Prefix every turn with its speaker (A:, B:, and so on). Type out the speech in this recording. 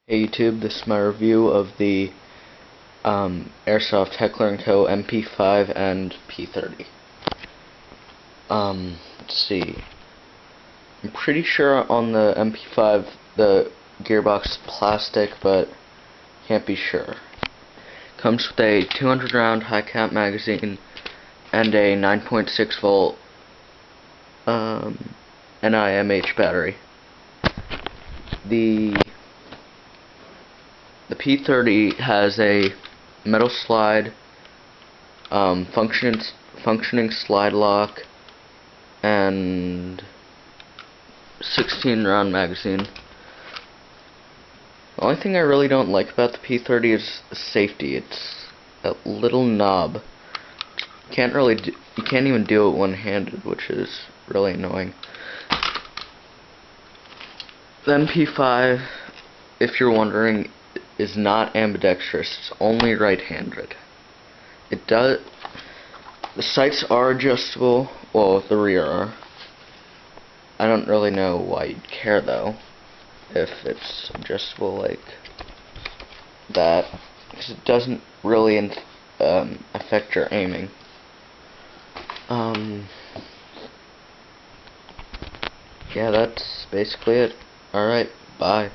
A: Hey YouTube, this is my review of the Airsoft Heckler & Co. mp5 and p30. Let's see. I'm pretty sure on the mp5 the gearbox is plastic, but can't be sure. Comes with a 200 round high cap magazine and a 9.6 volt NiMH battery. The p30 has a metal slide, functioning slide lock, and 16 round magazine. The only thing I really don't like about the p30 is the safety. It's a little knob. You can't even do it one-handed, which is really annoying. The mp5, if you're wondering, is not ambidextrous. It's only right-handed. The sights are adjustable. Well, the rear are. I don't really know why you'd care though, if it's adjustable like that, because it doesn't really affect your aiming. Yeah, that's basically it. Alright, bye.